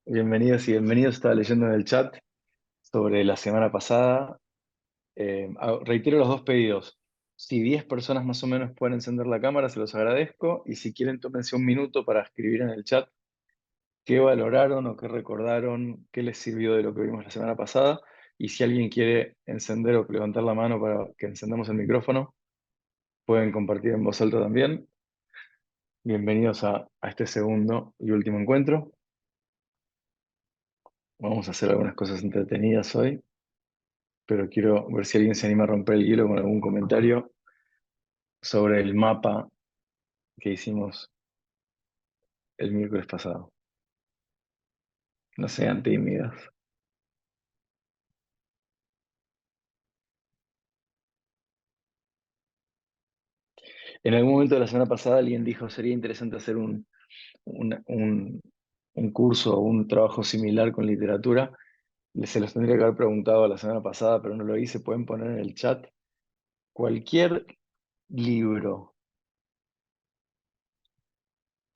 Bienvenidos y bienvenidos. Estaba leyendo en el chat sobre la semana pasada. Reitero los dos pedidos. Si 10 personas más o menos pueden encender la cámara, se los agradezco. Y si quieren, tómense un minuto para escribir en el chat qué valoraron o qué recordaron, qué les sirvió de lo que vimos la semana pasada. Y si alguien quiere encender o levantar la mano para que encendamos el micrófono, pueden compartir en voz alta también. Bienvenidos a este segundo y último encuentro. Vamos a hacer algunas cosas entretenidas hoy, pero quiero ver si alguien se anima a romper el hielo con algún comentario sobre el mapa que hicimos el miércoles pasado. No sean tímidos. En algún momento de la semana pasada alguien dijo, sería interesante hacer un, un- un curso o un trabajo similar con literatura. Se los tendría que haber preguntado la semana pasada, pero no lo hice. Pueden poner en el chat cualquier libro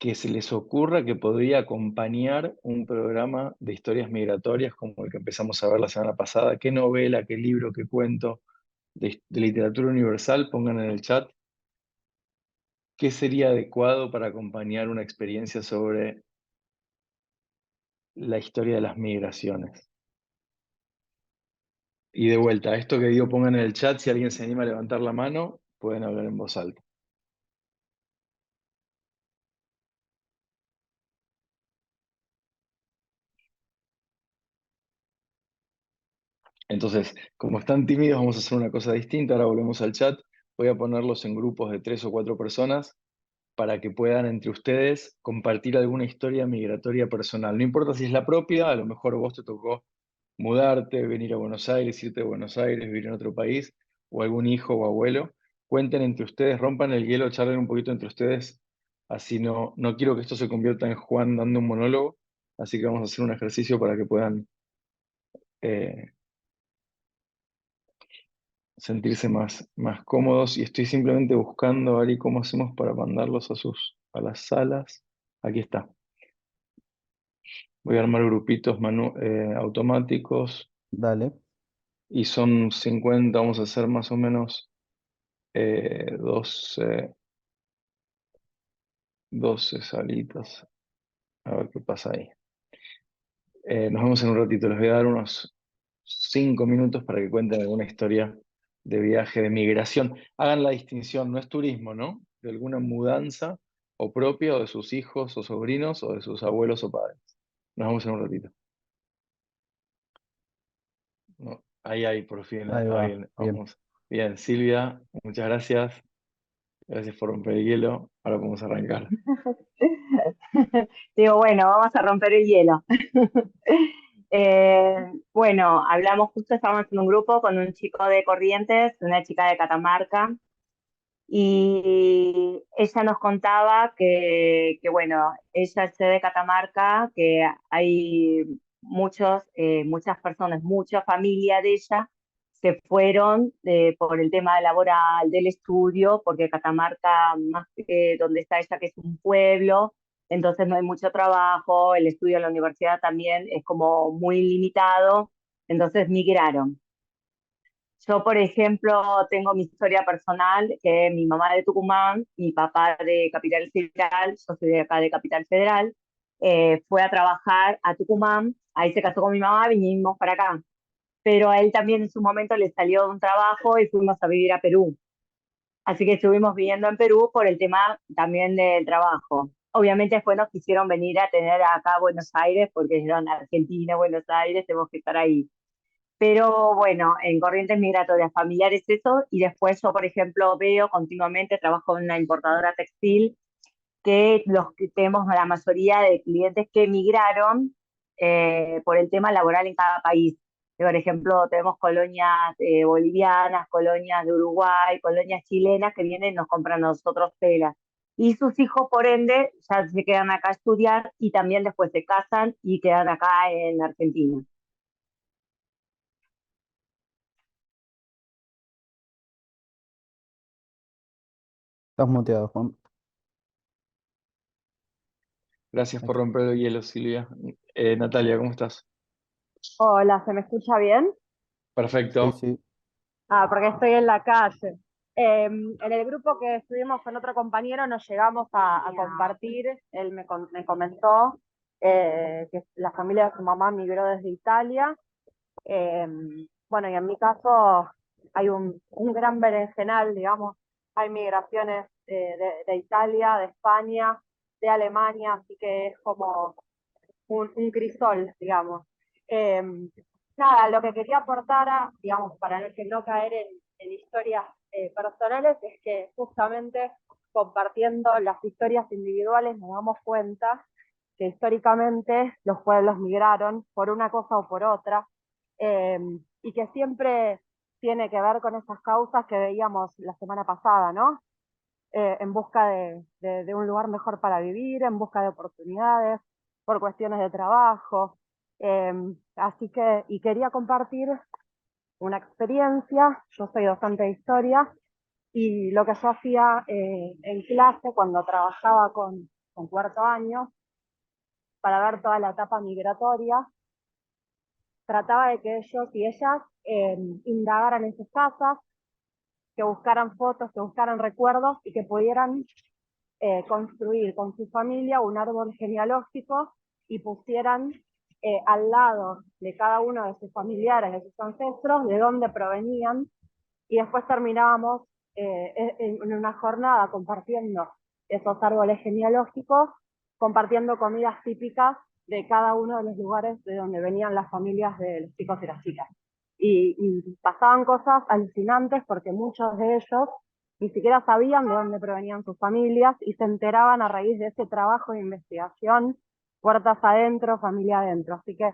que se les ocurra que podría acompañar un programa de historias migratorias como el que empezamos a ver la semana pasada. ¿Qué novela, qué libro, qué cuento de literatura universal? Pongan en el chat qué sería adecuado para acompañar una experiencia sobre la historia de las migraciones. Y de vuelta, esto que digo, pongan en el chat, si alguien se anima a levantar la mano, pueden hablar en voz alta. Entonces, como están tímidos, vamos a hacer una cosa distinta. Ahora volvemos al chat. Voy a ponerlos en grupos de 3 o 4 personas para que puedan entre ustedes compartir alguna historia migratoria personal. No importa si es la propia, a lo mejor vos te tocó mudarte, venir a Buenos Aires, irte a Buenos Aires, vivir en otro país, o algún hijo o abuelo. Cuenten entre ustedes, rompan el hielo, charlen un poquito entre ustedes. Así no quiero que esto se convierta en Juan dando un monólogo, así que vamos a hacer un ejercicio para que puedan eh, sentirse más cómodos. Y estoy simplemente buscando, Ari, cómo hacemos para mandarlos a las salas. Aquí está. Voy a armar grupitos automáticos Dale. y son 50. Vamos a hacer más o menos 12 salitas. A ver qué pasa ahí. Nos vemos en un ratito. Les voy a dar unos 5 minutos para que cuenten alguna historia de viaje, de migración. Hagan la distinción, no es turismo, ¿no? De alguna mudanza o propia o de sus hijos o sobrinos o de sus abuelos o padres. Nos vemos en un ratito. No, ahí, por fin, Ahí va. alguien. Bien. Vamos. Bien, Silvia, muchas gracias. Gracias por romper el hielo. Ahora podemos arrancar. Digo, bueno, vamos a romper el hielo. Bueno, hablamos justo, estábamos en un grupo con un chico de Corrientes, una chica de Catamarca, y ella nos contaba que bueno, ella es de Catamarca, que hay muchas personas, mucha familia de ella se fueron por el tema laboral, del estudio, porque Catamarca, más que donde está ella, que es un pueblo, entonces no hay mucho trabajo, el estudio en la universidad también es como muy limitado, entonces migraron. Yo, por ejemplo, tengo mi historia personal, que mi mamá de Tucumán, mi papá de Capital Federal, yo soy de acá de Capital Federal, fue a trabajar a Tucumán, ahí se casó con mi mamá, vinimos para acá. Pero a él también en su momento le salió un trabajo y fuimos a vivir a Perú. Así que estuvimos viviendo en Perú por el tema también del trabajo. Obviamente después nos quisieron venir a tener acá a Buenos Aires, porque eran Argentina, Buenos Aires, tenemos que estar ahí. Pero bueno, en corrientes migratorias familiares eso, y después yo, por ejemplo, veo continuamente, trabajo en una importadora textil, que los que tenemos la mayoría de clientes que emigraron por el tema laboral en cada país. Por ejemplo, tenemos colonias bolivianas, colonias de Uruguay, colonias chilenas que vienen y nos compran a nosotros telas. Y sus hijos, por ende, ya se quedan acá a estudiar y también después se casan y quedan acá en Argentina. Estás muteado, Juan. Gracias Ahí por está. romper el hielo, Silvia. Natalia, ¿cómo estás? Hola, ¿se me escucha bien? Sí, Perfecto. sí. Ah, porque estoy en la calle. En el grupo que estuvimos con otro compañero nos llegamos a compartir, él me comentó que la familia de su mamá migró desde Italia. Eh, bueno, y en mi caso hay un gran berenjenal, digamos, hay migraciones de Italia, de España, de Alemania, así que es como un crisol, digamos. Eh, Nada, lo que quería aportar, digamos, para no caer en historias personales, es que justamente compartiendo las historias individuales nos damos cuenta que históricamente los pueblos migraron por una cosa o por otra, eh, y que siempre tiene que ver con esas causas que veíamos la semana pasada, ¿no? En busca de un lugar mejor para vivir, en busca de oportunidades, por cuestiones de trabajo. Eh, Así que, y quería compartir una experiencia. Yo soy docente de historia y lo que yo hacía en clase cuando trabajaba con cuarto año para ver toda la etapa migratoria, trataba de que ellos y ellas indagaran en sus casas, que buscaran fotos, que buscaran recuerdos y que pudieran construir con su familia un árbol genealógico y pusieran al lado de cada uno de sus familiares, de sus ancestros, de dónde provenían, y después terminábamos en una jornada compartiendo esos árboles genealógicos, compartiendo comidas típicas de cada uno de los lugares de donde venían las familias de los chicos y las chicas. Y pasaban cosas alucinantes porque muchos de ellos ni siquiera sabían de dónde provenían sus familias y se enteraban a raíz de ese trabajo de investigación, puertas adentro, familia adentro. Así que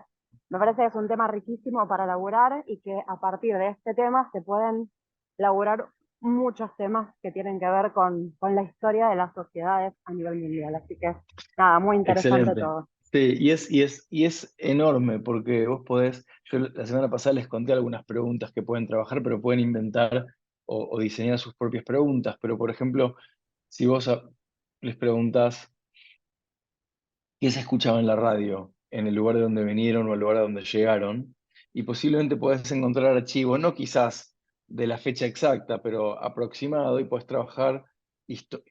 me parece que es un tema riquísimo para laburar y que a partir de este tema se pueden laburar muchos temas que tienen que ver con la historia de las sociedades a nivel mundial. Así que nada, muy interesante Excelente. todo. Sí, y es enorme porque vos podés, yo la semana pasada les conté algunas preguntas que pueden trabajar, pero pueden inventar o diseñar sus propias preguntas. Pero, por ejemplo, si vos les preguntás qué se escuchaba en la radio, en el lugar de donde vinieron o el lugar a donde llegaron, y posiblemente podés encontrar archivos, no quizás de la fecha exacta, pero aproximado, y podés trabajar histo-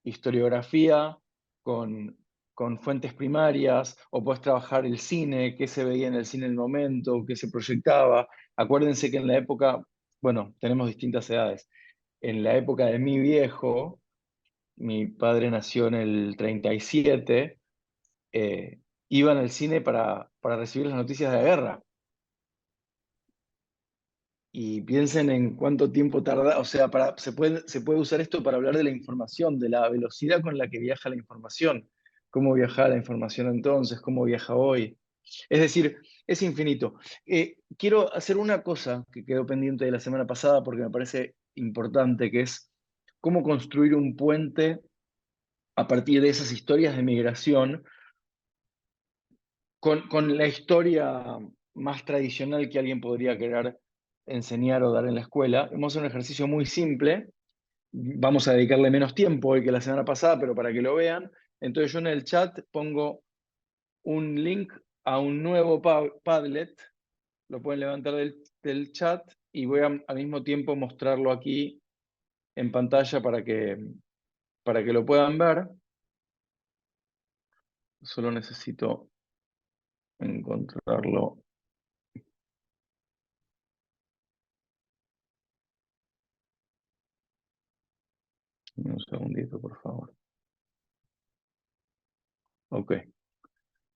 historiografía con, con fuentes primarias, o podés trabajar el cine, qué se veía en el cine en el momento, qué se proyectaba. Acuérdense que en la época, bueno, tenemos distintas edades. En la época de mi viejo, mi padre nació en el 37, eh, iban al cine para recibir las noticias de la guerra. Y piensen en cuánto tiempo tarda, o sea, se puede usar esto para hablar de la información, de la velocidad con la que viaja la información, cómo viaja la información entonces, cómo viaja hoy. Es decir, es infinito. Quiero hacer una cosa que quedó pendiente de la semana pasada porque me parece importante, que es cómo construir un puente a partir de esas historias de migración con la historia más tradicional que alguien podría querer enseñar o dar en la escuela. Vamos a hacer un ejercicio muy simple. Vamos a dedicarle menos tiempo hoy que la semana pasada, pero para que lo vean. Entonces yo en el chat pongo un link a un nuevo Padlet. Lo pueden levantar del chat y voy al mismo tiempo mostrarlo aquí en pantalla para que lo puedan ver. Solo necesito encontrarlo. Un segundito, por favor. Ok.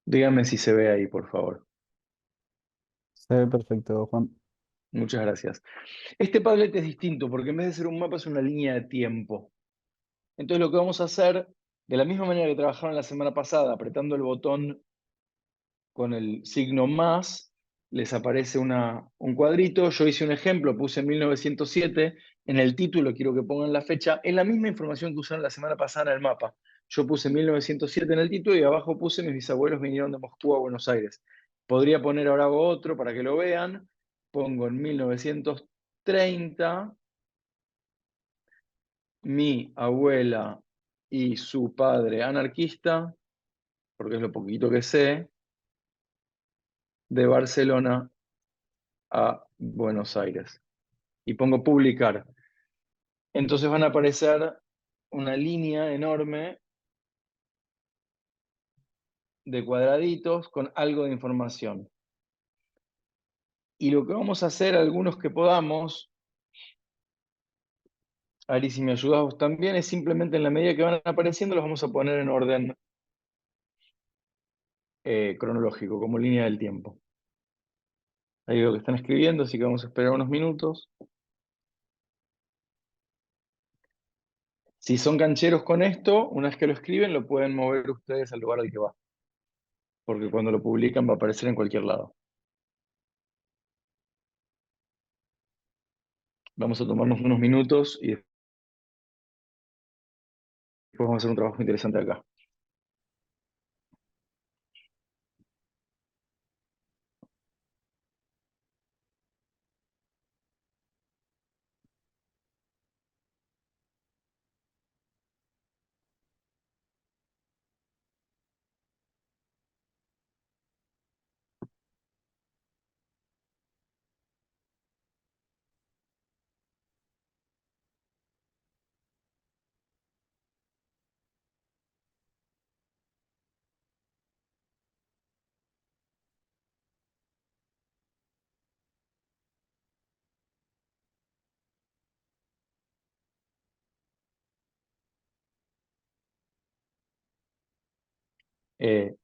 Dígame si se ve ahí, por favor. Se ve perfecto, Juan. Muchas gracias. Este Padlet es distinto porque en vez de ser un mapa es una línea de tiempo. Entonces lo que vamos a hacer, de la misma manera que trabajaron la semana pasada, apretando el botón con el signo más, les aparece un cuadrito. Yo hice un ejemplo, puse 1907. En el título quiero que pongan la fecha. Es la misma información que usaron la semana pasada en el mapa. Yo puse 1907 en el título y abajo puse mis bisabuelos vinieron de Moscú a Buenos Aires. Podría poner ahora otro para que lo vean. Pongo en 1930, mi abuela y su padre anarquista. porque es lo poquito que sé, de Barcelona a Buenos Aires. Y pongo publicar. Entonces van a aparecer una línea enorme de cuadraditos con algo de información. Y lo que vamos a hacer, algunos que podamos, Ari, si me ayudas vos también, es simplemente en la medida que van apareciendo, los vamos a poner en orden cronológico, como línea del tiempo. Ahí veo que están escribiendo, así que vamos a esperar unos minutos. Si son cancheros con esto, una vez que lo escriben, lo pueden mover ustedes al lugar al que va. Porque cuando lo publican va a aparecer en cualquier lado. Vamos a tomarnos unos minutos y después vamos a hacer un trabajo interesante acá. Eh,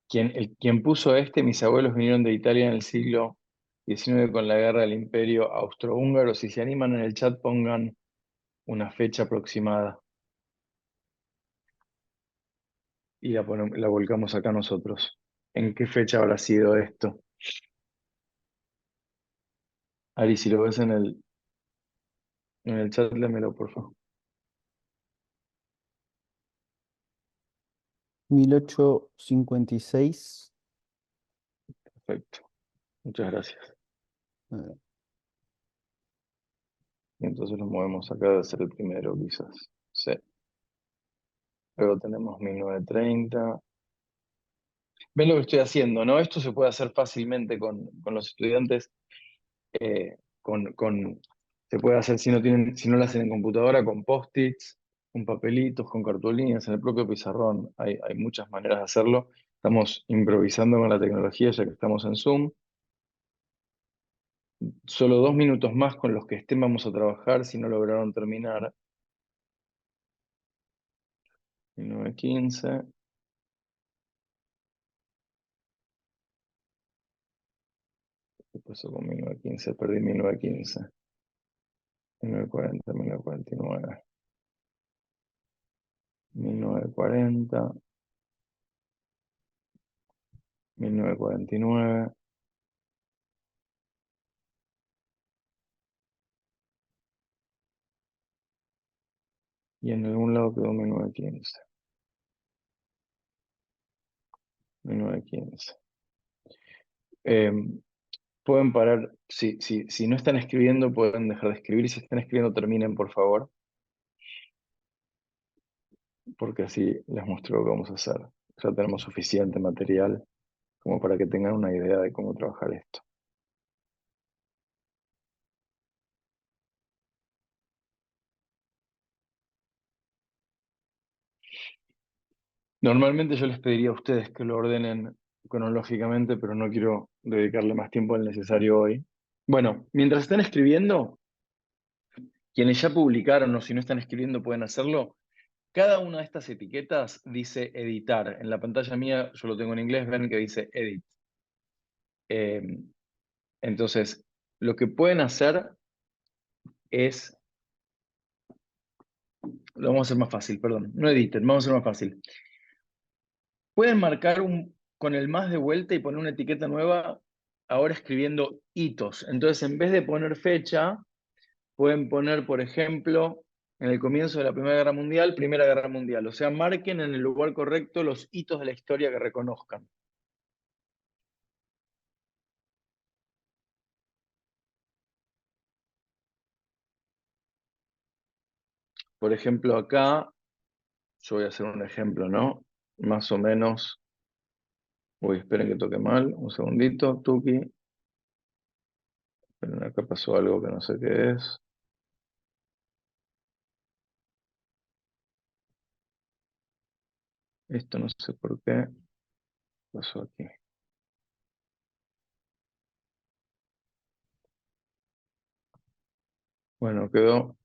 quien puso mis abuelos vinieron de Italia en el siglo XIX con la guerra del Imperio Austrohúngaro. Si se animan en el chat, pongan una fecha aproximada y la volcamos acá nosotros. ¿En qué fecha habrá sido esto? Ari, si lo ves en el chat, lémelo, por favor. 1856. Perfecto. Muchas gracias. eh, Y entonces lo movemos acá, debe ser el primero, quizás. Sí. Luego tenemos 1930. ¿Ven lo que estoy haciendo, no? Esto se puede hacer fácilmente con los estudiantes. Se puede hacer si no lo hacen en computadora, con post-its, con papelitos, con cartulinas, en el propio pizarrón. Hay muchas maneras de hacerlo. Estamos improvisando con la tecnología ya que estamos en Zoom. Solo 2 minutos más con los que estén vamos a trabajar si no lograron terminar. 1915. ¿Qué pasó con 1915? Perdí 1915. 1940, 1949. 1940. 1949. Y en algún lado quedó 1915. 1915. Eh, pueden parar, si no están escribiendo, pueden dejar de escribir. Si están escribiendo, terminen, por favor, porque así les muestro lo que vamos a hacer. Ya tenemos suficiente material como para que tengan una idea de cómo trabajar esto. Normalmente yo les pediría a ustedes que lo ordenen cronológicamente, pero no quiero dedicarle más tiempo del necesario hoy. Bueno, mientras están escribiendo, quienes ya publicaron o si no están escribiendo pueden hacerlo. Cada una de estas etiquetas dice editar. En la pantalla mía, yo lo tengo en inglés, ven que dice edit. Eh, entonces, lo que pueden hacer es, lo vamos a hacer más fácil, perdón, no editen, vamos a hacer más fácil. Pueden marcar con el más de vuelta y poner una etiqueta nueva, ahora escribiendo hitos. Entonces, en vez de poner fecha, pueden poner, por ejemplo, en el comienzo de la Primera Guerra Mundial. O sea, marquen en el lugar correcto los hitos de la historia que reconozcan. Por ejemplo, acá, yo voy a hacer un ejemplo, ¿no? más o menos. Uy, esperen que toque mal, un segundito, Tuki. Esperen, acá pasó algo que no sé qué es. Esto no sé por qué pasó aquí. Bueno, quedó,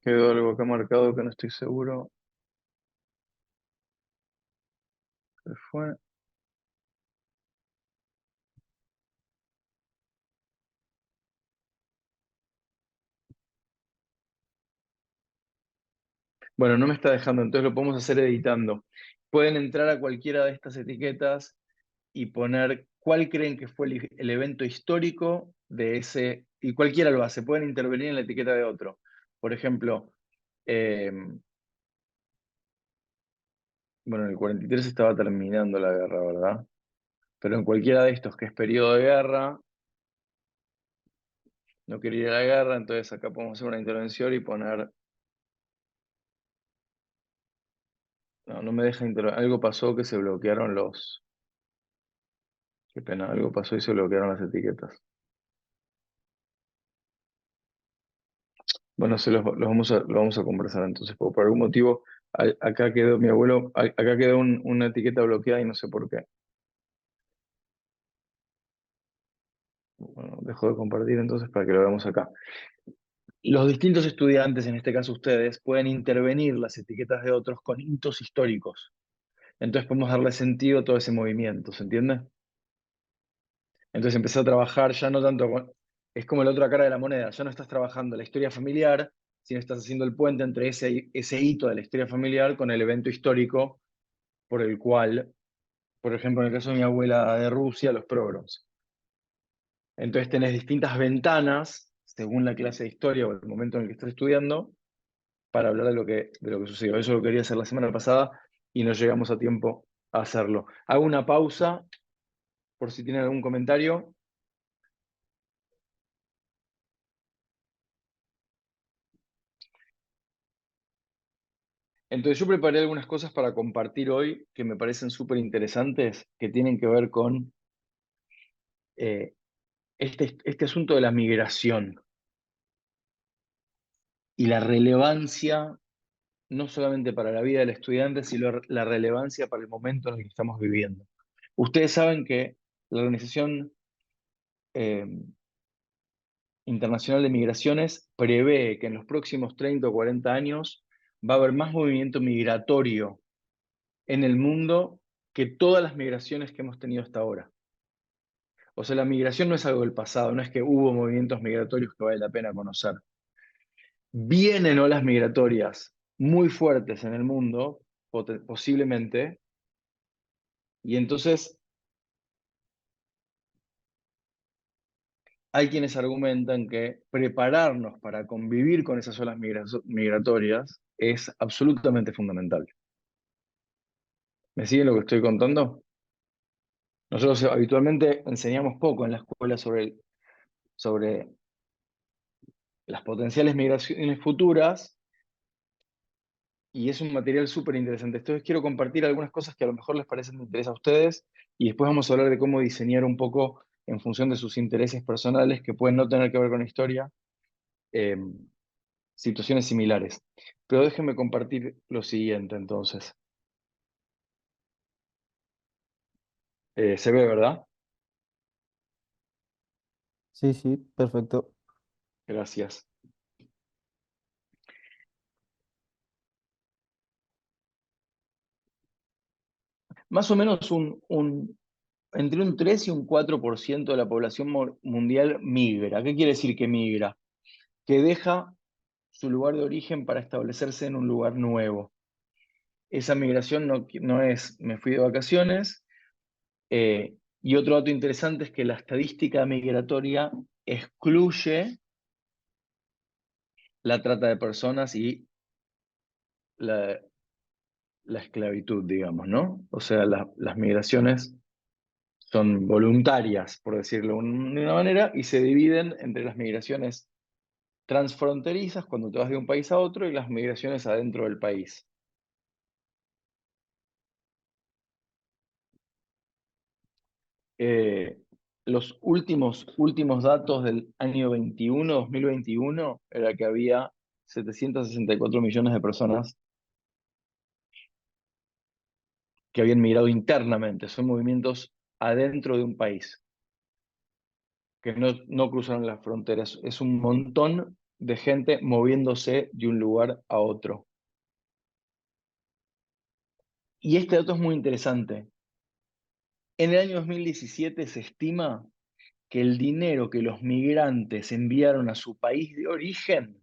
quedó algo acá marcado que no estoy seguro qué fue. Bueno, no me está dejando, entonces lo podemos hacer editando. Pueden entrar a cualquiera de estas etiquetas y poner cuál creen que fue el evento histórico de ese, y cualquiera lo hace, pueden intervenir en la etiqueta de otro. Por ejemplo, eh, bueno, en el 43 estaba terminando la guerra, ¿verdad? Pero en cualquiera de estos que es periodo de guerra, no quería ir a la guerra, entonces acá podemos hacer una intervención y poner, no, no me deja intervenir, algo pasó que se bloquearon qué pena, algo pasó y se bloquearon las etiquetas. Bueno, lo vamos a conversar entonces, porque por algún motivo acá quedó mi abuelo, acá quedó una etiqueta bloqueada y no sé por qué. Bueno, dejo de compartir entonces para que lo veamos acá. Los distintos estudiantes, en este caso ustedes, pueden intervenir las etiquetas de otros con hitos históricos. Entonces podemos darle sentido a todo ese movimiento, ¿se entiende? Entonces empecé a trabajar ya no tanto es como la otra cara de la moneda, ya no estás trabajando la historia familiar, sino estás haciendo el puente entre ese hito de la historia familiar con el evento histórico por el cual, por ejemplo, en el caso de mi abuela de Rusia, los pogroms. Entonces tenés distintas ventanas, según la clase de historia o el momento en el que estás estudiando, para hablar de lo que sucedió. Eso lo quería hacer la semana pasada y no llegamos a tiempo a hacerlo. Hago una pausa por si tienen algún comentario. Entonces yo preparé algunas cosas para compartir hoy que me parecen súper interesantes, que tienen que ver con eh, este asunto de la migración y la relevancia, no solamente para la vida del estudiante, sino la relevancia para el momento en el que estamos viviendo. Ustedes saben que la Organización eh, Internacional de Migraciones prevé que en los próximos 30 o 40 años va a haber más movimiento migratorio en el mundo que todas las migraciones que hemos tenido hasta ahora. O sea, la migración no es algo del pasado, no es que hubo movimientos migratorios que vale la pena conocer. Vienen olas migratorias muy fuertes en el mundo, posiblemente, y entonces hay quienes argumentan que prepararnos para convivir con esas olas migratorias es absolutamente fundamental. ¿Me siguen lo que estoy contando? Nosotros habitualmente enseñamos poco en la escuela sobre las potenciales migraciones futuras y es un material súper interesante. Entonces quiero compartir algunas cosas que a lo mejor les parecen de interés a ustedes y después vamos a hablar de cómo diseñar un poco en función de sus intereses personales que pueden no tener que ver con historia, eh, situaciones similares. Pero déjenme compartir lo siguiente entonces. ¿Se ve, verdad? Sí, sí, perfecto. Gracias. Más o menos entre un 3 y un 4% de la población mundial migra. ¿Qué quiere decir que migra? Que deja su lugar de origen para establecerse en un lugar nuevo. Esa migración no es me fui de vacaciones. Y otro dato interesante es que la estadística migratoria excluye la trata de personas y la, la esclavitud, digamos, ¿no? O sea, las migraciones son voluntarias, por decirlo de una manera, y se dividen entre las migraciones transfronterizas cuando te vas de un país a otro y las migraciones adentro del país. Los últimos datos del año 2021, era que había 764 millones de personas que habían migrado internamente. Son movimientos adentro de un país, que no cruzaron las fronteras. Es un montón de gente moviéndose de un lugar a otro. Y este dato es muy interesante. En el año 2017 se estima que el dinero que los migrantes enviaron a su país de origen,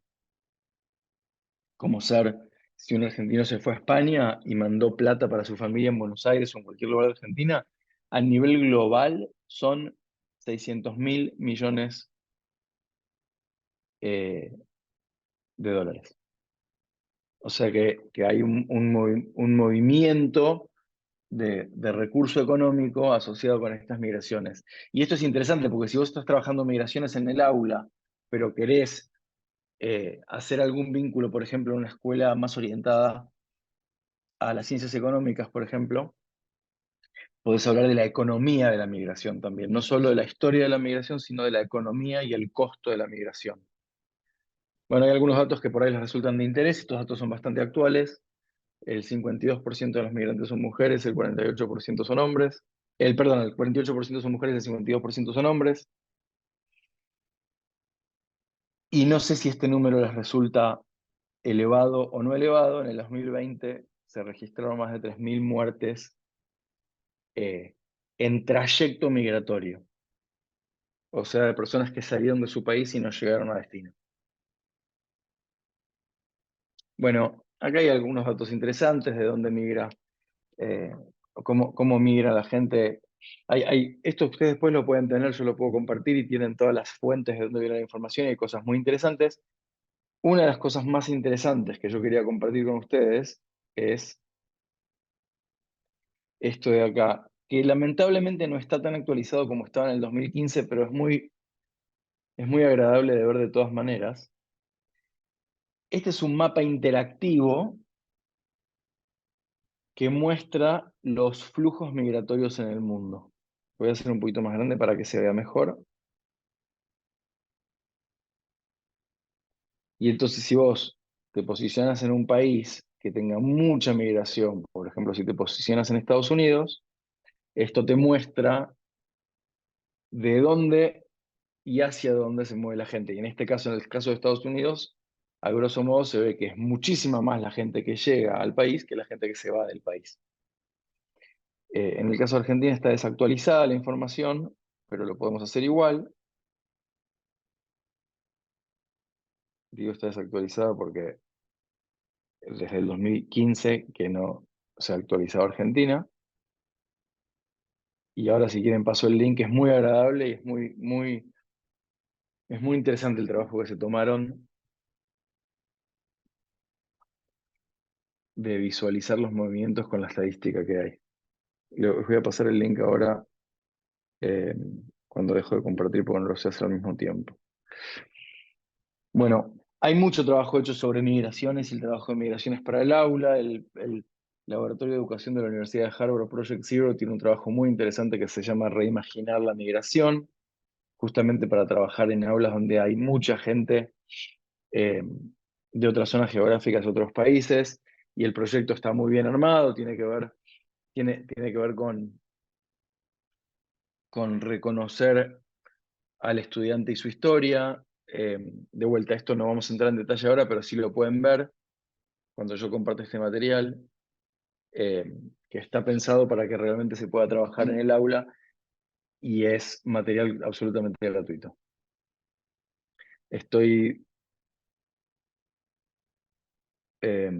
como ser si un argentino se fue a España y mandó plata para su familia en Buenos Aires o en cualquier lugar de Argentina, a nivel global son 600.000 millones de dólares. O sea que hay un movimiento de recurso económico asociado con estas migraciones. Y esto es interesante porque si vos estás trabajando migraciones en el aula, pero querés hacer algún vínculo, por ejemplo, en una escuela más orientada a las ciencias económicas, por ejemplo, podés hablar de la economía de la migración también, no solo de la historia de la migración, sino de la economía y el costo de la migración. Bueno, hay algunos datos que por ahí les resultan de interés, estos datos son bastante actuales. El 52% de los migrantes son mujeres, el 48% son hombres. Perdón, el 48% son mujeres, el 52% son hombres. Y no sé si este número les resulta elevado o no elevado. En el 2020 se registraron más de 3.000 muertes en trayecto migratorio. O sea, de personas que salieron de su país y no llegaron a destino. Bueno, acá hay algunos datos interesantes de dónde migra, eh, cómo migra la gente. Esto ustedes después lo pueden tener, yo lo puedo compartir y tienen todas las fuentes de dónde viene la información y hay cosas muy interesantes. Una de las cosas más interesantes que yo quería compartir con ustedes es esto de acá, que lamentablemente no está tan actualizado como estaba en el 2015, pero es muy agradable de ver de todas maneras. Este es un mapa interactivo que muestra los flujos migratorios en el mundo. Voy a hacer un poquito más grande para que se vea mejor. Y entonces si vos te posicionas en un país que tenga mucha migración, por ejemplo, si te posicionas en Estados Unidos, esto te muestra de dónde y hacia dónde se mueve la gente. Y en este caso, en el caso de Estados Unidos, a grosso modo se ve que es muchísima más la gente que llega al país que la gente que se va del país. En el caso de Argentina está desactualizada la información, pero lo podemos hacer igual. Digo está desactualizada porque desde el 2015 que no se ha actualizado Argentina. Y ahora si quieren paso el link, es muy agradable y es muy interesante el trabajo que se tomaron de visualizar los movimientos con la estadística que hay. Les voy a pasar el link ahora eh, cuando dejo de compartir porque no lo sé hacer al mismo tiempo. Bueno, hay mucho trabajo hecho sobre migraciones y el trabajo de migraciones para el aula. El Laboratorio de Educación de la Universidad de Harvard, Project Zero, tiene un trabajo muy interesante que se llama Reimaginar la migración, justamente para trabajar en aulas donde hay mucha gente eh, de otras zonas geográficas, de otros países, y el proyecto está muy bien armado, tiene que ver con reconocer al estudiante y su historia. De vuelta, esto no vamos a entrar en detalle ahora, pero sí lo pueden ver cuando yo comparto este material, eh, que está pensado para que realmente se pueda trabajar en el aula y es material absolutamente gratuito. Estoy... eh,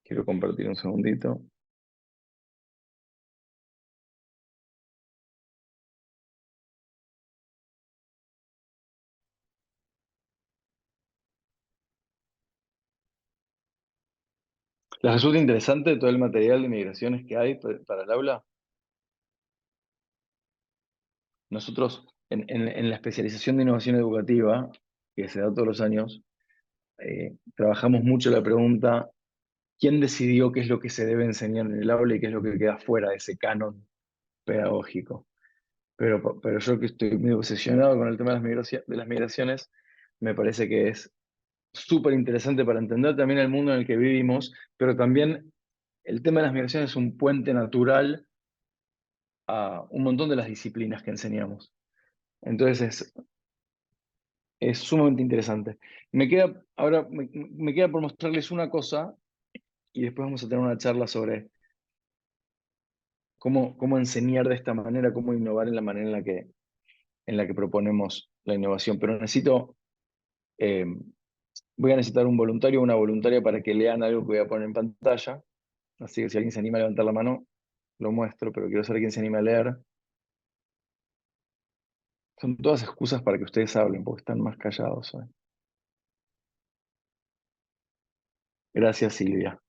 quiero compartir un segundito. ¿Les resulta interesante todo el material de migraciones que hay para el aula? Nosotros en la especialización de innovación educativa, que se da todos los años, trabajamos mucho la pregunta, ¿quién decidió qué es lo que se debe enseñar en el aula y qué es lo que queda fuera de ese canon pedagógico? Pero yo que estoy muy obsesionado con el tema de las migraciones, me parece que es súper interesante para entender también el mundo en el que vivimos, pero también el tema de las migraciones es un puente natural a un montón de las disciplinas que enseñamos. Entonces es sumamente interesante. Ahora me queda por mostrarles una cosa y después vamos a tener una charla sobre cómo enseñar de esta manera, cómo innovar en la manera en la que proponemos la innovación. Pero eh, voy a necesitar un voluntario o una voluntaria para que lean algo que voy a poner en pantalla. Así que si alguien se anima a levantar la mano, lo muestro, pero quiero saber quién se anima a leer. Son todas excusas para que ustedes hablen, porque están más callados hoy. Gracias, Silvia.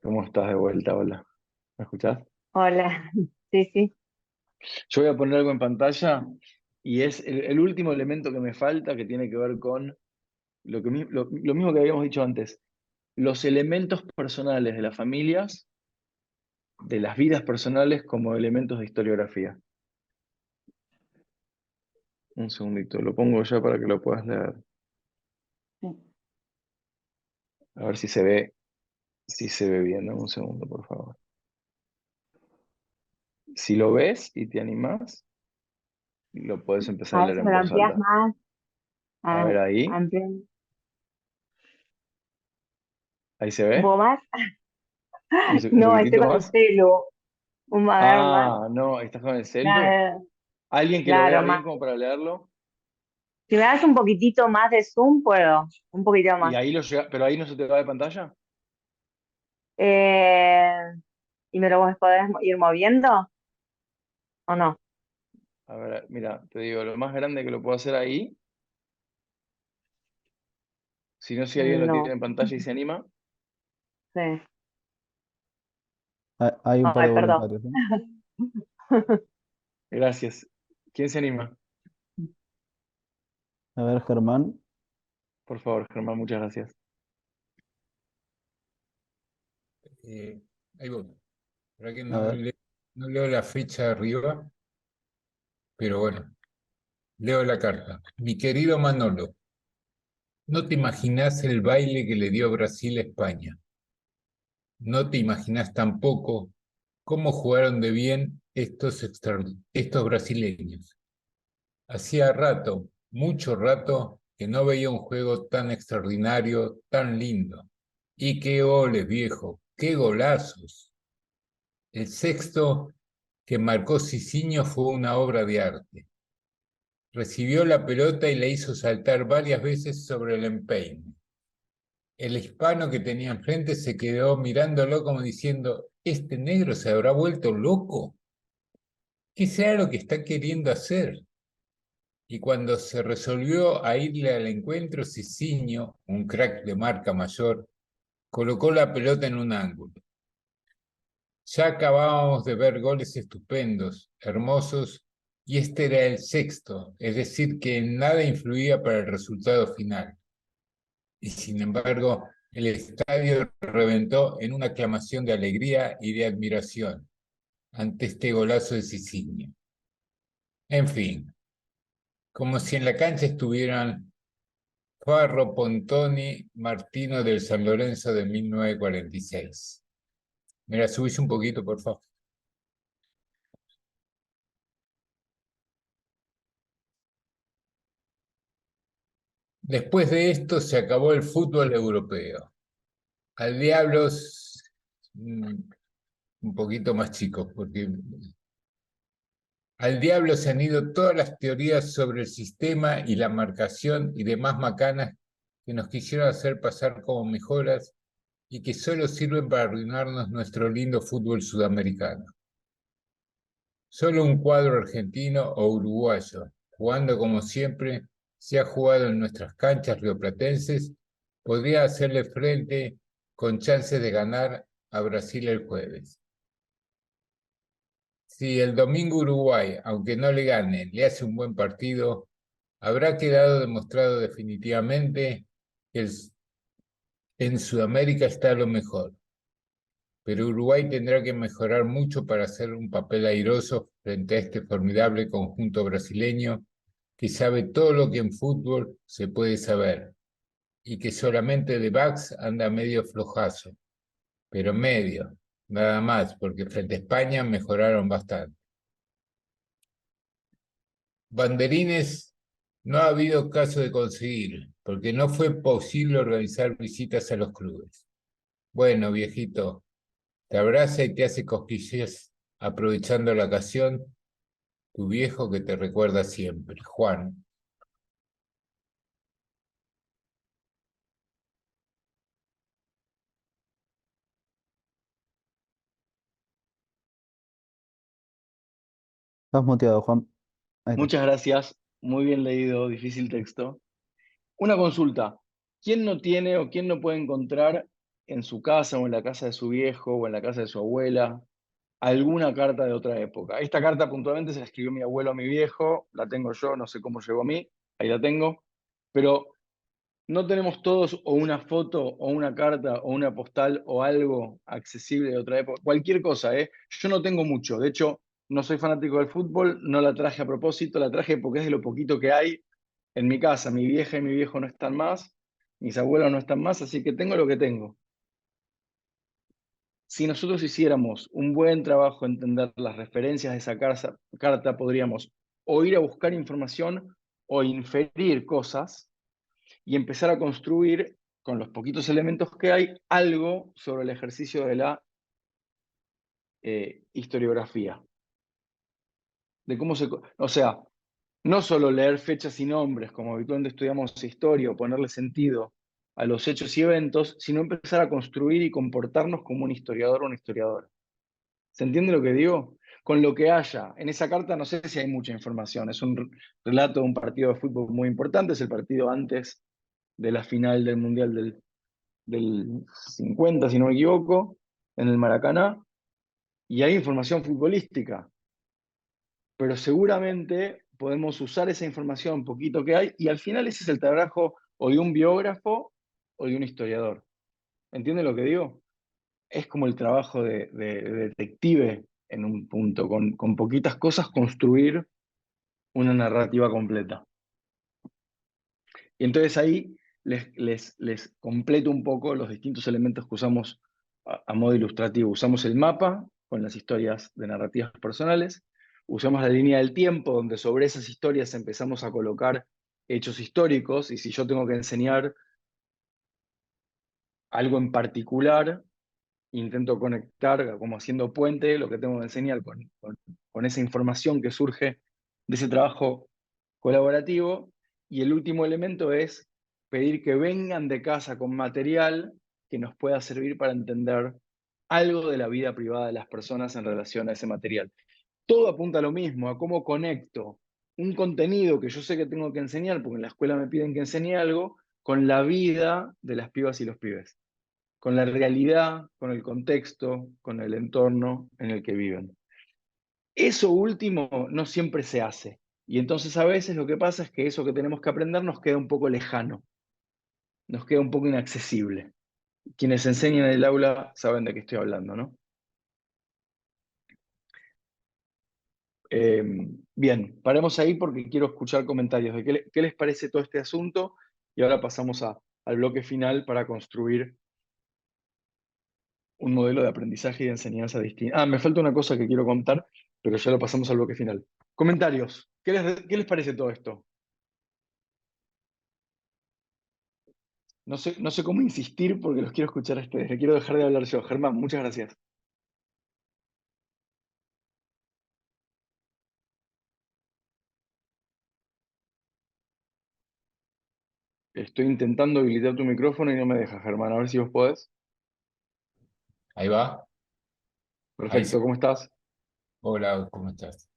¿Cómo estás de vuelta? Hola. ¿Me escuchás? Hola, sí, sí. Yo voy a poner algo en pantalla y es el último elemento que me falta que tiene que ver con lo mismo que habíamos dicho antes. Los elementos personales de las familias, de las vidas personales como elementos de historiografía. Un segundito, lo pongo ya para que lo puedas leer. A ver si se ve bien. Dame un segundo, por favor. Si lo ves y te animás, lo puedes empezar A a ver leer si en me lo voz amplías alta. más. A A, ver ahí. ¿Ahí se ¿Un ve? poco más? Un No, estoy poquitito con el más? celu. A ver, más. Ah, no, ¿estás con el celu? Nada, ¿Alguien que lo vea claro, bien más. como para leerlo? Si me das un poquitito más de zoom, puedo. Un poquitito Y más. ahí pero ahí no se te va de pantalla. Eh, ¿Y me lo podés ir moviendo o no? A ver, mira, te digo, lo más grande que lo puedo hacer ahí, si no, si alguien lo tiene No, en pantalla y se anima. sí. Hay un par Ay, de perdón. voluntarios, ¿eh? Gracias. ¿Quién se anima? A ver, Germán. Por favor, Germán, muchas gracias. Eh, Ahí voy. Para que A ver. no leo la fecha arriba, pero bueno, leo la carta. Mi querido Manolo, no te imaginás el baile que le dio Brasil a España. No te imaginás tampoco cómo jugaron de bien estos brasileños. Hacía rato, mucho rato, que no veía un juego tan extraordinario, tan lindo. Y qué goles, viejo, qué golazos. El sexto que marcó Cicinho fue una obra de arte. Recibió la pelota y la hizo saltar varias veces sobre el empeine. El hispano que tenía enfrente se quedó mirándolo como diciendo, ¿este negro se habrá vuelto loco? ¿Qué será lo que está queriendo hacer? Y cuando se resolvió a irle al encuentro, Cicinho, un crack de marca mayor, colocó la pelota en un ángulo. Ya acabábamos de ver goles estupendos, hermosos, y este era el sexto, es decir, que en nada influía para el resultado final. Y sin embargo, el estadio reventó en una aclamación de alegría y de admiración ante este golazo de Cicinho. En fin, como si en la cancha estuvieran Farro, Pontoni, Martino del San Lorenzo de 1946. Mira, subís un poquito, por favor. Después de esto se acabó el fútbol europeo. Al diablo, un poquito más chicos, porque al diablo se han ido todas las teorías sobre el sistema y la marcación y demás macanas que nos quisieron hacer pasar como mejoras y que solo sirven para arruinarnos nuestro lindo fútbol sudamericano. Solo un cuadro argentino o uruguayo, jugando como siempre se ha jugado en nuestras canchas rioplatenses, podría hacerle frente con chances de ganar a Brasil el jueves. Si el domingo Uruguay, aunque no le gane, le hace un buen partido, habrá quedado demostrado definitivamente que en Sudamérica está lo mejor. Pero Uruguay tendrá que mejorar mucho para hacer un papel airoso frente a este formidable conjunto brasileño que sabe todo lo que en fútbol se puede saber y que solamente de backs anda medio flojazo, pero medio, nada más, porque frente a España mejoraron bastante. Banderines no ha habido caso de conseguir, porque no fue posible organizar visitas a los clubes. Bueno, viejito, te abraza y te hace cosquillas aprovechando la ocasión, tu viejo que te recuerda siempre, Juan. Estás muteado, Juan. Ahí está. Muchas gracias, muy bien leído, difícil texto. Una consulta, ¿quién no tiene o quién no puede encontrar en su casa o en la casa de su viejo o en la casa de su abuela alguna carta de otra época? Esta carta puntualmente se la escribió mi abuelo a mi viejo, la tengo yo, no sé cómo llegó a mí, ahí la tengo, pero no tenemos todos o una foto o una carta o una postal o algo accesible de otra época, cualquier cosa, ¿eh? Yo no tengo mucho, de hecho, no soy fanático del fútbol, no la traje a propósito, la traje porque es de lo poquito que hay en mi casa. Mi vieja y mi viejo no están más, mis abuelos no están más, así que tengo lo que tengo. Si nosotros hiciéramos un buen trabajo en entender las referencias de esa carta, podríamos o ir a buscar información o inferir cosas y empezar a construir, con los poquitos elementos que hay, algo sobre el ejercicio de la historiografía. De cómo se, o sea, no solo leer fechas y nombres, como habitualmente estudiamos historia, o ponerle sentido a los hechos y eventos, sino empezar a construir y comportarnos como un historiador o una historiadora. ¿Se entiende lo que digo? Con lo que haya. En esa carta no sé si hay mucha información. Es un relato de un partido de fútbol muy importante. Es el partido antes de la final del Mundial del 50, si no me equivoco, en el Maracaná. Y hay información futbolística. Pero seguramente podemos usar esa información un poquito que hay y al final ese es el trabajo o de un biógrafo o de un historiador. ¿Entienden lo que digo? Es como el trabajo de detective en un punto, con poquitas cosas construir una narrativa completa. Y entonces ahí les completo un poco los distintos elementos que usamos a modo ilustrativo. Usamos el mapa con las historias de narrativas personales, usamos la línea del tiempo, donde sobre esas historias empezamos a colocar hechos históricos, y si yo tengo que enseñar algo en particular, intento conectar, como haciendo puente, lo que tengo que enseñar con esa información que surge de ese trabajo colaborativo. Y el último elemento es pedir que vengan de casa con material que nos pueda servir para entender algo de la vida privada de las personas en relación a ese material. Todo apunta a lo mismo, a cómo conecto un contenido que yo sé que tengo que enseñar, porque en la escuela me piden que enseñe algo, con la vida de las pibas y los pibes, con la realidad, con el contexto, con el entorno en el que viven. Eso último no siempre se hace. Y entonces a veces lo que pasa es que eso que tenemos que aprender nos queda un poco lejano, nos queda un poco inaccesible. Quienes enseñan en el aula saben de qué estoy hablando, ¿no? Bien, paremos ahí porque quiero escuchar comentarios de qué les parece todo este asunto y ahora pasamos al bloque final para construir un modelo de aprendizaje y de enseñanza distinto. Ah, me falta una cosa que quiero contar, pero ya lo pasamos al bloque final. Comentarios, ¿qué les parece todo esto? No sé cómo insistir porque los quiero escuchar a ustedes. Le quiero dejar de hablar yo. Germán, muchas gracias. Estoy intentando habilitar tu micrófono y no me deja, Germán. A ver si vos podés. Ahí va. Ahí Perfecto, sí. ¿cómo estás? Hola, ¿cómo estás?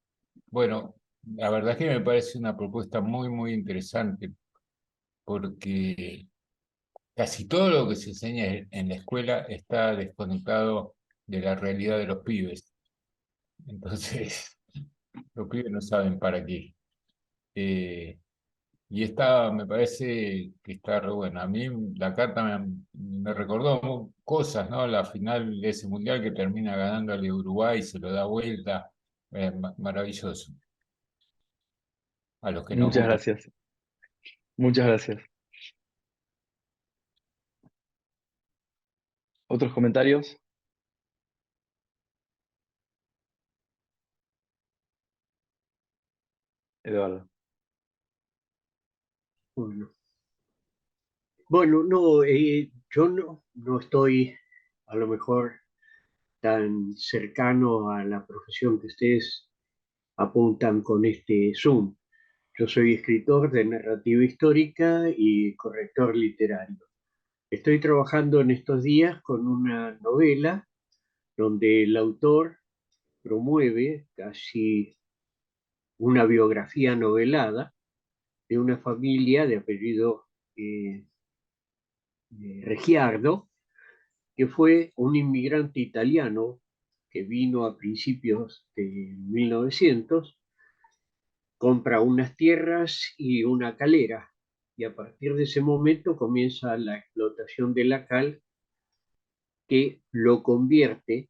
Bueno, la verdad es que me parece una propuesta muy, muy interesante porque casi todo lo que se enseña en la escuela está desconectado de la realidad de los pibes. Entonces, los pibes no saben para qué. Eh, y esta me parece que está re buena. A mí la carta me recordó cosas, ¿no? La final de ese mundial que termina ganándole Uruguay, se lo da vuelta. Maravilloso. A los que nos Muchas gusta. gracias. Muchas gracias. ¿Otros comentarios? Eduardo. Bueno, bueno, no, yo no estoy a lo mejor tan cercano a la profesión que ustedes apuntan con este Zoom. Yo soy escritor de narrativa histórica y corrector literario. Estoy trabajando en estos días con una novela donde el autor promueve casi una biografía novelada de una familia de apellido eh, Regiardo, que fue un inmigrante italiano que vino a principios de 1900, compra unas tierras y una calera, y a partir de ese momento comienza la explotación de la cal, que lo convierte,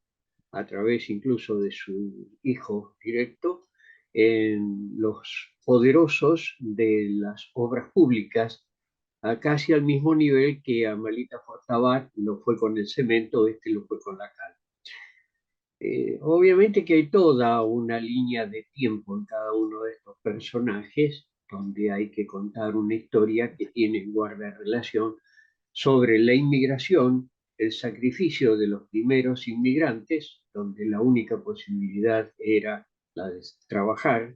a través incluso de su hijo directo, en los poderosos de las obras públicas, a casi al mismo nivel que Amalita Fortabat lo fue con el cemento, este lo fue con la cal. Obviamente que hay toda una línea de tiempo en cada uno de estos personajes, donde hay que contar una historia que tiene guarda relación sobre la inmigración, el sacrificio de los primeros inmigrantes, donde la única posibilidad era la de trabajar,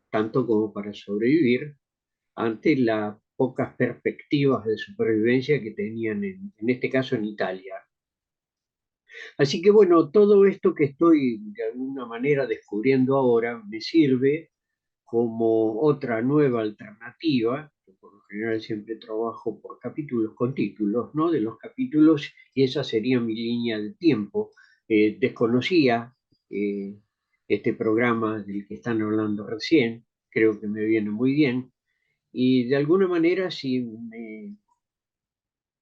tanto como para sobrevivir, ante las pocas perspectivas de supervivencia que tenían en este caso en Italia. Así que bueno, todo esto que estoy de alguna manera descubriendo ahora me sirve como otra nueva alternativa, que por lo general siempre trabajo por capítulos con títulos, ¿no? De los capítulos, y esa sería mi línea de tiempo. Desconocía eh, este programa del que están hablando recién, creo que me viene muy bien, y de alguna manera si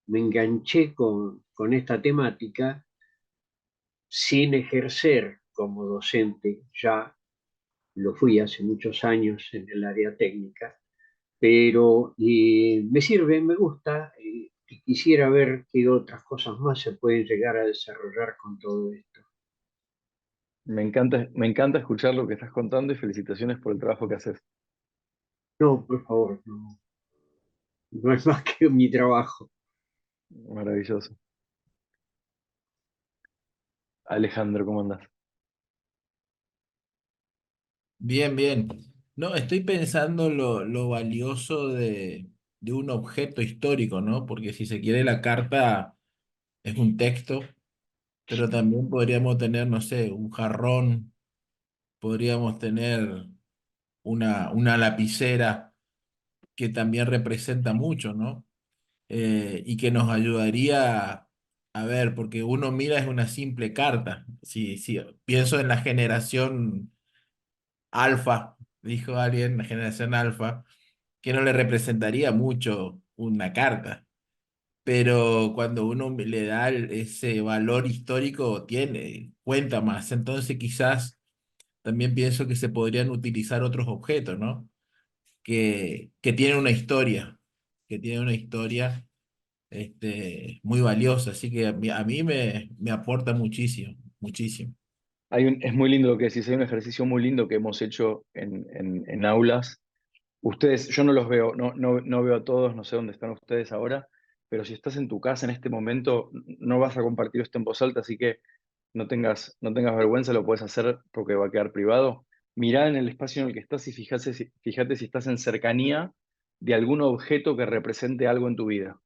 me enganché con esta temática sin ejercer como docente, ya lo fui hace muchos años en el área técnica, pero me sirve, me gusta, y quisiera ver qué otras cosas más se pueden llegar a desarrollar con todo esto. Me encanta escuchar lo que estás contando y felicitaciones por el trabajo que haces. No, por favor, no, no es más que mi trabajo. Maravilloso. Alejandro, ¿cómo andás? Bien, bien. No, estoy pensando lo valioso de un objeto histórico, ¿no? Porque si se quiere la carta es un texto, pero también podríamos tener, no sé, un jarrón, podríamos tener una lapicera que también representa mucho, ¿no? Y que nos ayudaría a ver, porque uno mira es una simple carta. Si pienso en la generación alfa, dijo alguien, la generación alfa, que no le representaría mucho una carta, pero cuando uno le da ese valor histórico, cuenta más. Entonces quizás también pienso que se podrían utilizar otros objetos, ¿no? Que tienen una historia, que tienen una historia muy valiosa, así que a mí me aporta muchísimo, muchísimo. Es muy lindo lo que decís, hay un ejercicio muy lindo que hemos hecho en aulas. Ustedes, yo no los veo, no veo a todos, no sé dónde están ustedes ahora, pero si estás en tu casa en este momento, no vas a compartir esto en voz alta, así que no tengas vergüenza, lo puedes hacer porque va a quedar privado. Mirá en el espacio en el que estás y fíjate si estás en cercanía de algún objeto que represente algo en tu vida.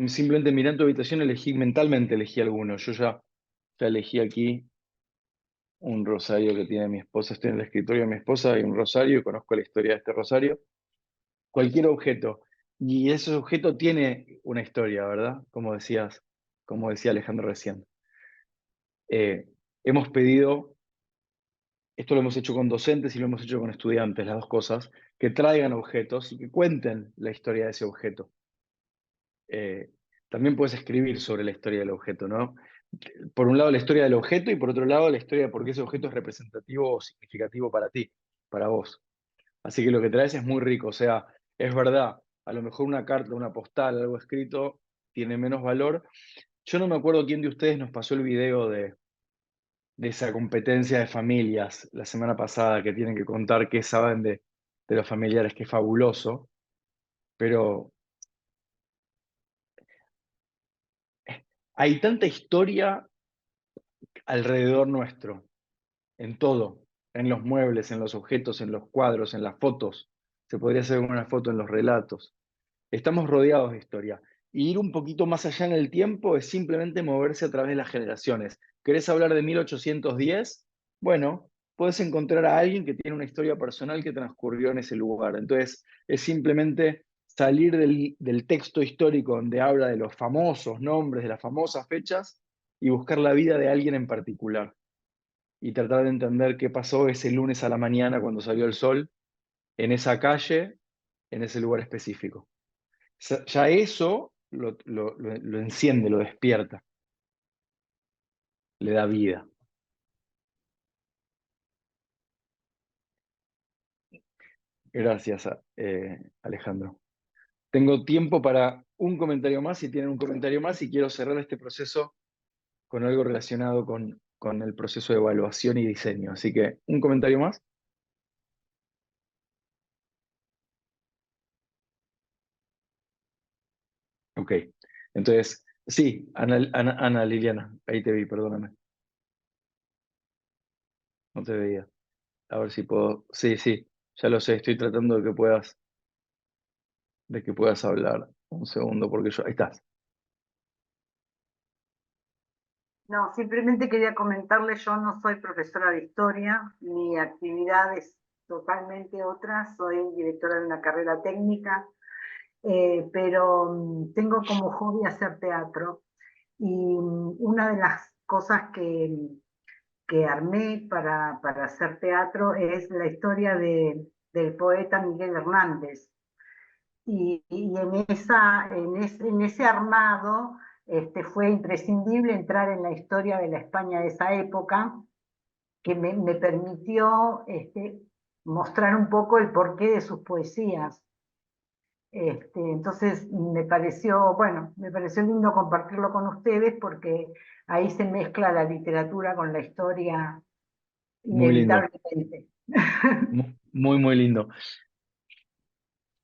Simplemente mirá en tu habitación, mentalmente elegí alguno. Ya elegí aquí un rosario que tiene mi esposa, estoy en el escritorio de mi esposa, hay un rosario y conozco la historia de este rosario. Cualquier objeto. Y ese objeto tiene una historia, ¿verdad? Como decía Alejandro recién. hemos pedido, esto lo hemos hecho con docentes y lo hemos hecho con estudiantes, las dos cosas, que traigan objetos y que cuenten la historia de ese objeto. También puedes escribir sobre la historia del objeto, ¿no? Por un lado la historia del objeto y por otro lado la historia de por qué ese objeto es representativo o significativo para ti, para vos. Así que lo que traes es muy rico, o sea, es verdad, a lo mejor una carta, una postal, algo escrito, tiene menos valor. Yo no me acuerdo quién de ustedes nos pasó el video de esa competencia de familias la semana pasada que tienen que contar qué saben de los familiares, que es fabuloso, pero hay tanta historia alrededor nuestro, en todo, en los muebles, en los objetos, en los cuadros, en las fotos. Se podría hacer una foto en los relatos. Estamos rodeados de historia. Y ir un poquito más allá en el tiempo es simplemente moverse a través de las generaciones. ¿Querés hablar de 1810? Bueno, puedes encontrar a alguien que tiene una historia personal que transcurrió en ese lugar. Entonces, es simplemente salir del texto histórico donde habla de los famosos nombres, de las famosas fechas, y buscar la vida de alguien en particular. Y tratar de entender qué pasó ese lunes a la mañana cuando salió el sol, en esa calle, en ese lugar específico. Ya eso lo enciende, lo despierta, le da vida. Gracias, Alejandro. Tengo tiempo para un comentario más, si tienen un comentario más, y quiero cerrar este proceso con algo relacionado con el proceso de evaluación y diseño. Así que, ¿un comentario más? Ok. Entonces, sí, Ana Liliana, ahí te vi, perdóname. No te veía. A ver si puedo. Sí, sí, ya lo sé, estoy tratando de que puedas hablar. Un segundo, porque yo. Ahí estás. No, simplemente quería comentarle, yo no soy profesora de historia, mi actividad es totalmente otra, soy directora de una carrera técnica, pero tengo como hobby hacer teatro y una de las cosas que armé para hacer teatro es la historia del poeta Miguel Hernández. Y en ese armado fue imprescindible entrar en la historia de la España de esa época, que me permitió mostrar un poco el porqué de sus poesías. Entonces me pareció lindo compartirlo con ustedes porque ahí se mezcla la literatura con la historia Muy lindo. inevitablemente. Muy, muy lindo.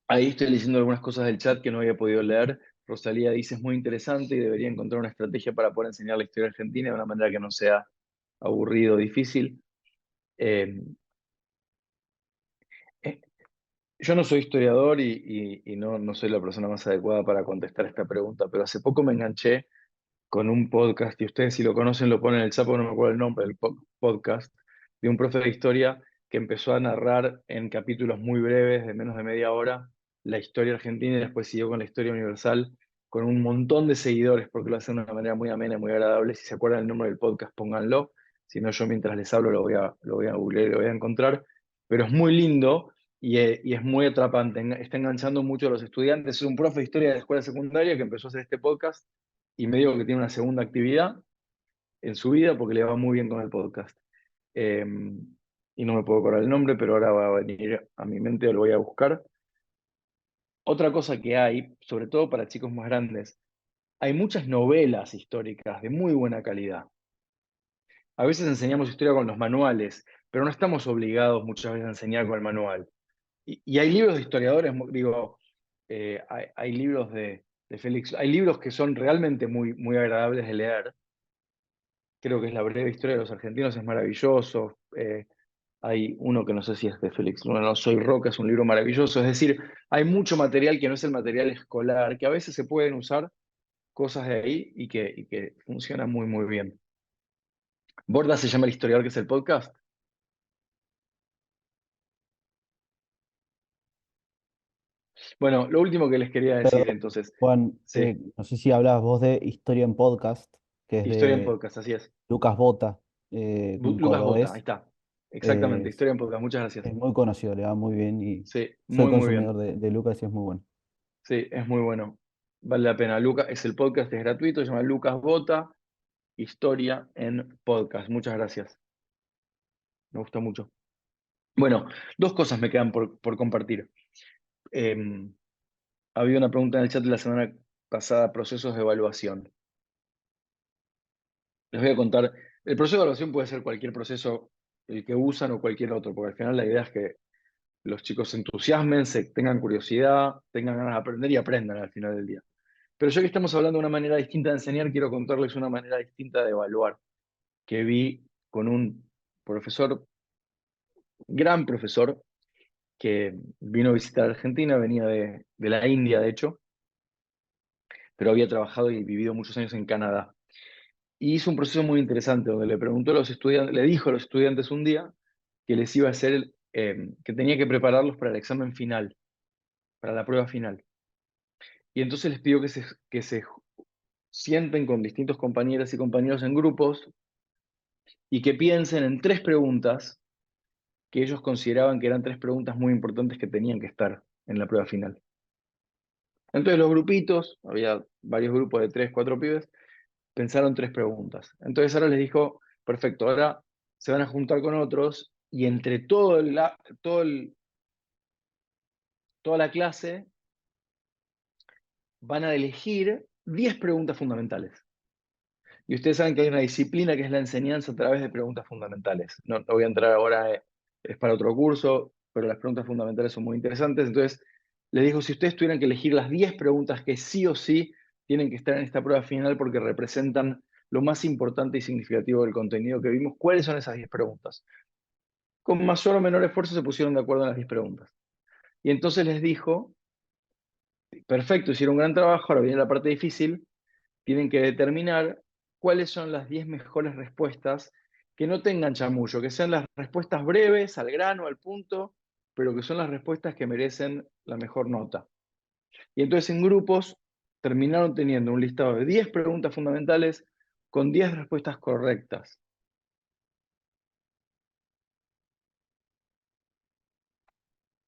Ahí estoy leyendo algunas cosas del chat que no había podido leer. Rosalía dice, es muy interesante y debería encontrar una estrategia para poder enseñar la historia argentina de una manera que no sea aburrido o difícil. Eh, eh, yo no soy historiador y no soy la persona más adecuada para contestar esta pregunta, pero hace poco me enganché con un podcast, y ustedes si lo conocen lo ponen en el chat, porque no me acuerdo el nombre del podcast, de un profe de historia que empezó a narrar en capítulos muy breves, de menos de media hora, la historia argentina y después siguió con la historia universal, con un montón de seguidores, porque lo hace de una manera muy amena y muy agradable. Si se acuerdan el nombre del podcast, pónganlo. Si no, yo mientras les hablo lo voy a googlear y lo voy a encontrar. Pero es muy lindo y es muy atrapante. Está enganchando mucho a los estudiantes. Es un profe de historia de la escuela secundaria que empezó a hacer este podcast y me digo que tiene una segunda actividad en su vida porque le va muy bien con el podcast. Eh, y no me puedo acordar el nombre, pero ahora va a venir a mi mente, lo voy a buscar. Otra cosa que hay, sobre todo para chicos más grandes, hay muchas novelas históricas de muy buena calidad. A veces enseñamos historia con los manuales, pero no estamos obligados muchas veces a enseñar con el manual. Y hay libros de historiadores, digo, hay libros de Félix, hay libros que son realmente muy, muy agradables de leer. Creo que es La breve historia de los argentinos, es maravilloso. Hay uno que no sé si es de Félix Luna, no, Soy Roca, es un libro maravilloso. Es decir, hay mucho material que no es el material escolar, que a veces se pueden usar cosas de ahí y que funcionan muy, muy bien. Borda se llama El historiador, que es el podcast. Bueno, lo último que les quería decir, Perdón, entonces, Juan, sí, no sé si hablabas vos de Historia en Podcast, que es historia en de podcast, así es. Lucas Bota. un Lucas Bota, ahí cordobés. está. Exactamente, Es, Historia en Podcast, muchas gracias. es muy conocido, le va muy bien y Sí, soy muy, muy consumidor bien. de Lucas y es muy bueno. Sí, es muy bueno. Vale la pena. Lucas, es el podcast, es gratuito, se llama Lucas Bota, Historia en Podcast. Muchas gracias. Me gusta mucho. Bueno, dos cosas me quedan por compartir. Había una pregunta en el chat de la semana pasada, procesos de evaluación. Les voy a contar. El proceso de evaluación puede ser cualquier proceso, el que usan o cualquier otro, porque al final la idea es que los chicos se entusiasmen, tengan curiosidad, tengan ganas de aprender y aprendan al final del día. Pero ya que estamos hablando de una manera distinta de enseñar, quiero contarles una manera distinta de evaluar que vi con un profesor, gran profesor, que vino a visitar Argentina, venía de la India, de hecho, pero había trabajado y vivido muchos años en Canadá. Y hizo un proceso muy interesante donde le preguntó a los estudiantes, le dijo a los estudiantes un día que les iba a hacer, que tenía que prepararlos para el examen final, para la prueba final. Y entonces les pidió que se sienten con distintos compañeras y compañeros en grupos y que piensen en 3 preguntas que ellos consideraban que eran 3 preguntas muy importantes que tenían que estar en la prueba final. Entonces los grupitos, había varios grupos de 3, 4 pibes, pensaron 3 preguntas. Entonces ahora les dijo, perfecto, ahora se van a juntar con otros y entre toda la clase van a elegir 10 preguntas fundamentales. Y ustedes saben que hay una disciplina que es la enseñanza a través de preguntas fundamentales. No voy a entrar ahora, es para otro curso, pero las preguntas fundamentales son muy interesantes. Entonces, les digo, si ustedes tuvieran que elegir las 10 preguntas que sí o sí tienen que estar en esta prueba final porque representan lo más importante y significativo del contenido que vimos, ¿cuáles son esas 10 preguntas? Con mayor o menor esfuerzo se pusieron de acuerdo en las 10 preguntas. Y entonces les dijo, perfecto, hicieron un gran trabajo, ahora viene la parte difícil, tienen que determinar cuáles son las 10 mejores respuestas que no tengan chamullo, que sean las respuestas breves, al grano, al punto, pero que son las respuestas que merecen la mejor nota. Y entonces en grupos terminaron teniendo un listado de 10 preguntas fundamentales con 10 respuestas correctas.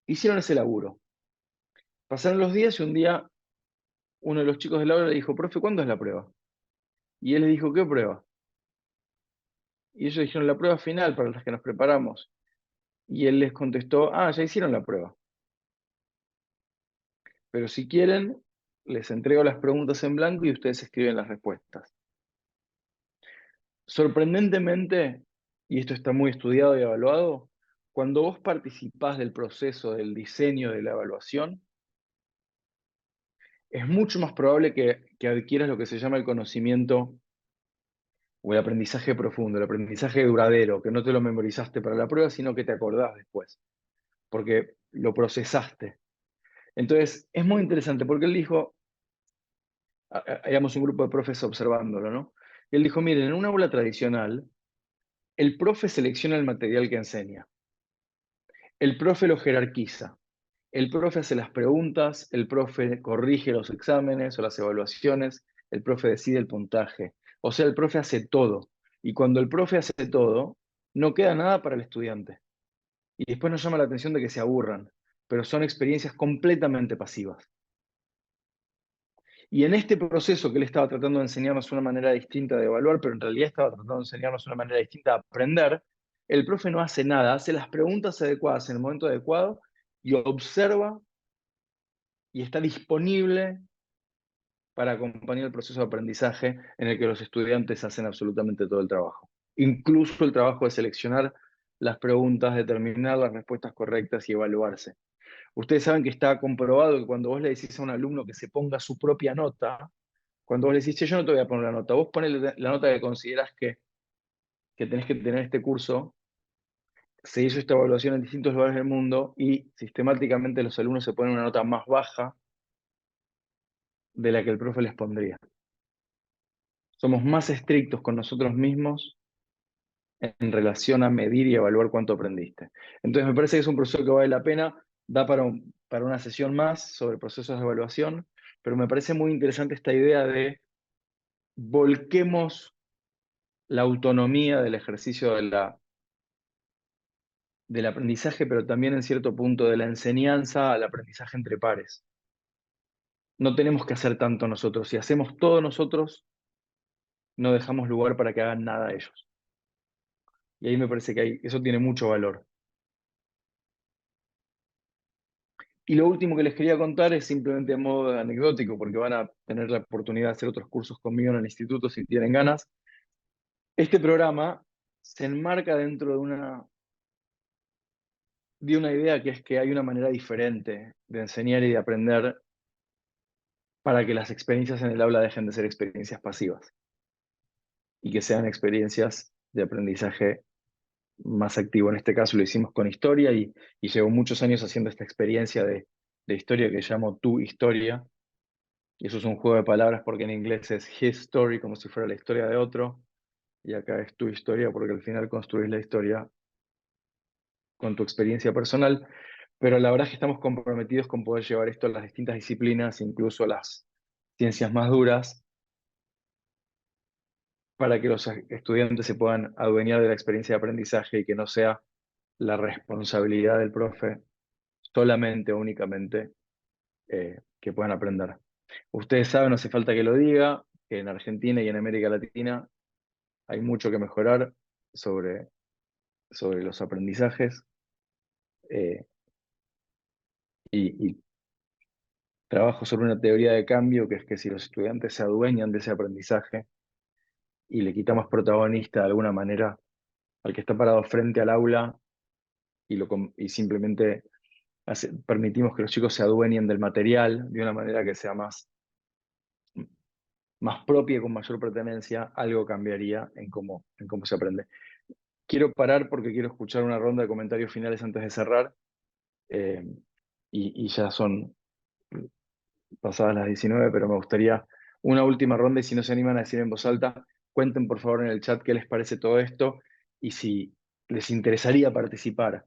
Hicieron ese laburo. Pasaron los días y un día uno de los chicos del aula le dijo, profe, ¿cuándo es la prueba? Y él les dijo, ¿qué prueba? Y ellos dijeron, la prueba final para las que nos preparamos. Y él les contestó, ya hicieron la prueba. Pero si quieren, les entrego las preguntas en blanco y ustedes escriben las respuestas. Sorprendentemente, y esto está muy estudiado y evaluado, cuando vos participás del proceso del diseño de la evaluación, es mucho más probable que adquieras lo que se llama el conocimiento o el aprendizaje profundo, el aprendizaje duradero, que no te lo memorizaste para la prueba, sino que te acordás después, porque lo procesaste. Entonces, es muy interesante, porque él dijo, éramos un grupo de profes observándolo, ¿no? Y él dijo, miren, en una aula tradicional, el profe selecciona el material que enseña, el profe lo jerarquiza, el profe hace las preguntas, el profe corrige los exámenes o las evaluaciones, el profe decide el puntaje. O sea, el profe hace todo. Y cuando el profe hace todo, no queda nada para el estudiante. Y después nos llama la atención de que se aburran, pero son experiencias completamente pasivas. Y en este proceso que él estaba tratando de enseñarnos una manera distinta de evaluar, pero en realidad estaba tratando de enseñarnos una manera distinta de aprender, el profe no hace nada, hace las preguntas adecuadas en el momento adecuado y observa y está disponible para acompañar el proceso de aprendizaje en el que los estudiantes hacen absolutamente todo el trabajo. Incluso el trabajo de seleccionar las preguntas, determinar las respuestas correctas y evaluarse. Ustedes saben que está comprobado que cuando vos le decís a un alumno que se ponga su propia nota, cuando vos le decís, che, yo no te voy a poner la nota, vos ponés la nota que considerás que tenés que tener este curso, se hizo esta evaluación en distintos lugares del mundo y sistemáticamente los alumnos se ponen una nota más baja de la que el profe les pondría. Somos más estrictos con nosotros mismos en relación a medir y evaluar cuánto aprendiste. Entonces me parece que es un proceso que vale la pena, da para una sesión más sobre procesos de evaluación, pero me parece muy interesante esta idea de volquemos la autonomía del ejercicio del aprendizaje, pero también en cierto punto de la enseñanza al aprendizaje entre pares. No tenemos que hacer tanto nosotros. Si hacemos todo nosotros, no dejamos lugar para que hagan nada ellos. Y ahí me parece que eso tiene mucho valor. Y lo último que les quería contar es simplemente a modo anecdótico, porque van a tener la oportunidad de hacer otros cursos conmigo en el instituto si tienen ganas. Este programa se enmarca dentro de una idea que es que hay una manera diferente de enseñar y de aprender para que las experiencias en el aula dejen de ser experiencias pasivas y que sean experiencias de aprendizaje más activo. En este caso lo hicimos con historia y llevo muchos años haciendo esta experiencia de historia que llamo Tu Historia. Y eso es un juego de palabras porque en inglés es his story, como si fuera la historia de otro, y acá es tu historia porque al final construís la historia con tu experiencia personal. Pero la verdad es que estamos comprometidos con poder llevar esto a las distintas disciplinas, incluso a las ciencias más duras, para que los estudiantes se puedan adueñar de la experiencia de aprendizaje y que no sea la responsabilidad del profe solamente o únicamente que puedan aprender. Ustedes saben, no hace falta que lo diga, que en Argentina y en América Latina hay mucho que mejorar sobre los aprendizajes eh, y trabajo sobre una teoría de cambio que es que si los estudiantes se adueñan de ese aprendizaje y le quitamos protagonista de alguna manera al que está parado frente al aula y simplemente permitimos que los chicos se adueñen del material de una manera que sea más propia y con mayor pertenencia, algo cambiaría en cómo se aprende. Quiero parar porque quiero escuchar una ronda de comentarios finales antes de cerrar. eh, y ya son pasadas las 19, pero me gustaría una última ronda y si no se animan a decir en voz alta, cuenten por favor en el chat qué les parece todo esto y si les interesaría participar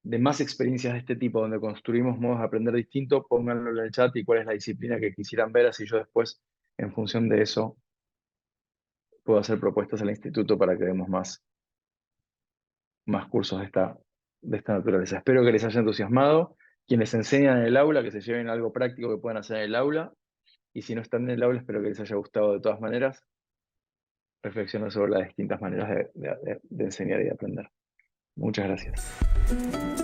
de más experiencias de este tipo donde construimos modos de aprender distintos, pónganlo en el chat y cuál es la disciplina que quisieran ver, así yo después, en función de eso, puedo hacer propuestas al instituto para que demos más cursos de esta naturaleza. Espero que les haya entusiasmado. Quienes enseñan en el aula, que se lleven algo práctico que puedan hacer en el aula. Y si no están en el aula, espero que les haya gustado de todas maneras. Reflexionar sobre las distintas maneras de enseñar y de aprender. Muchas gracias.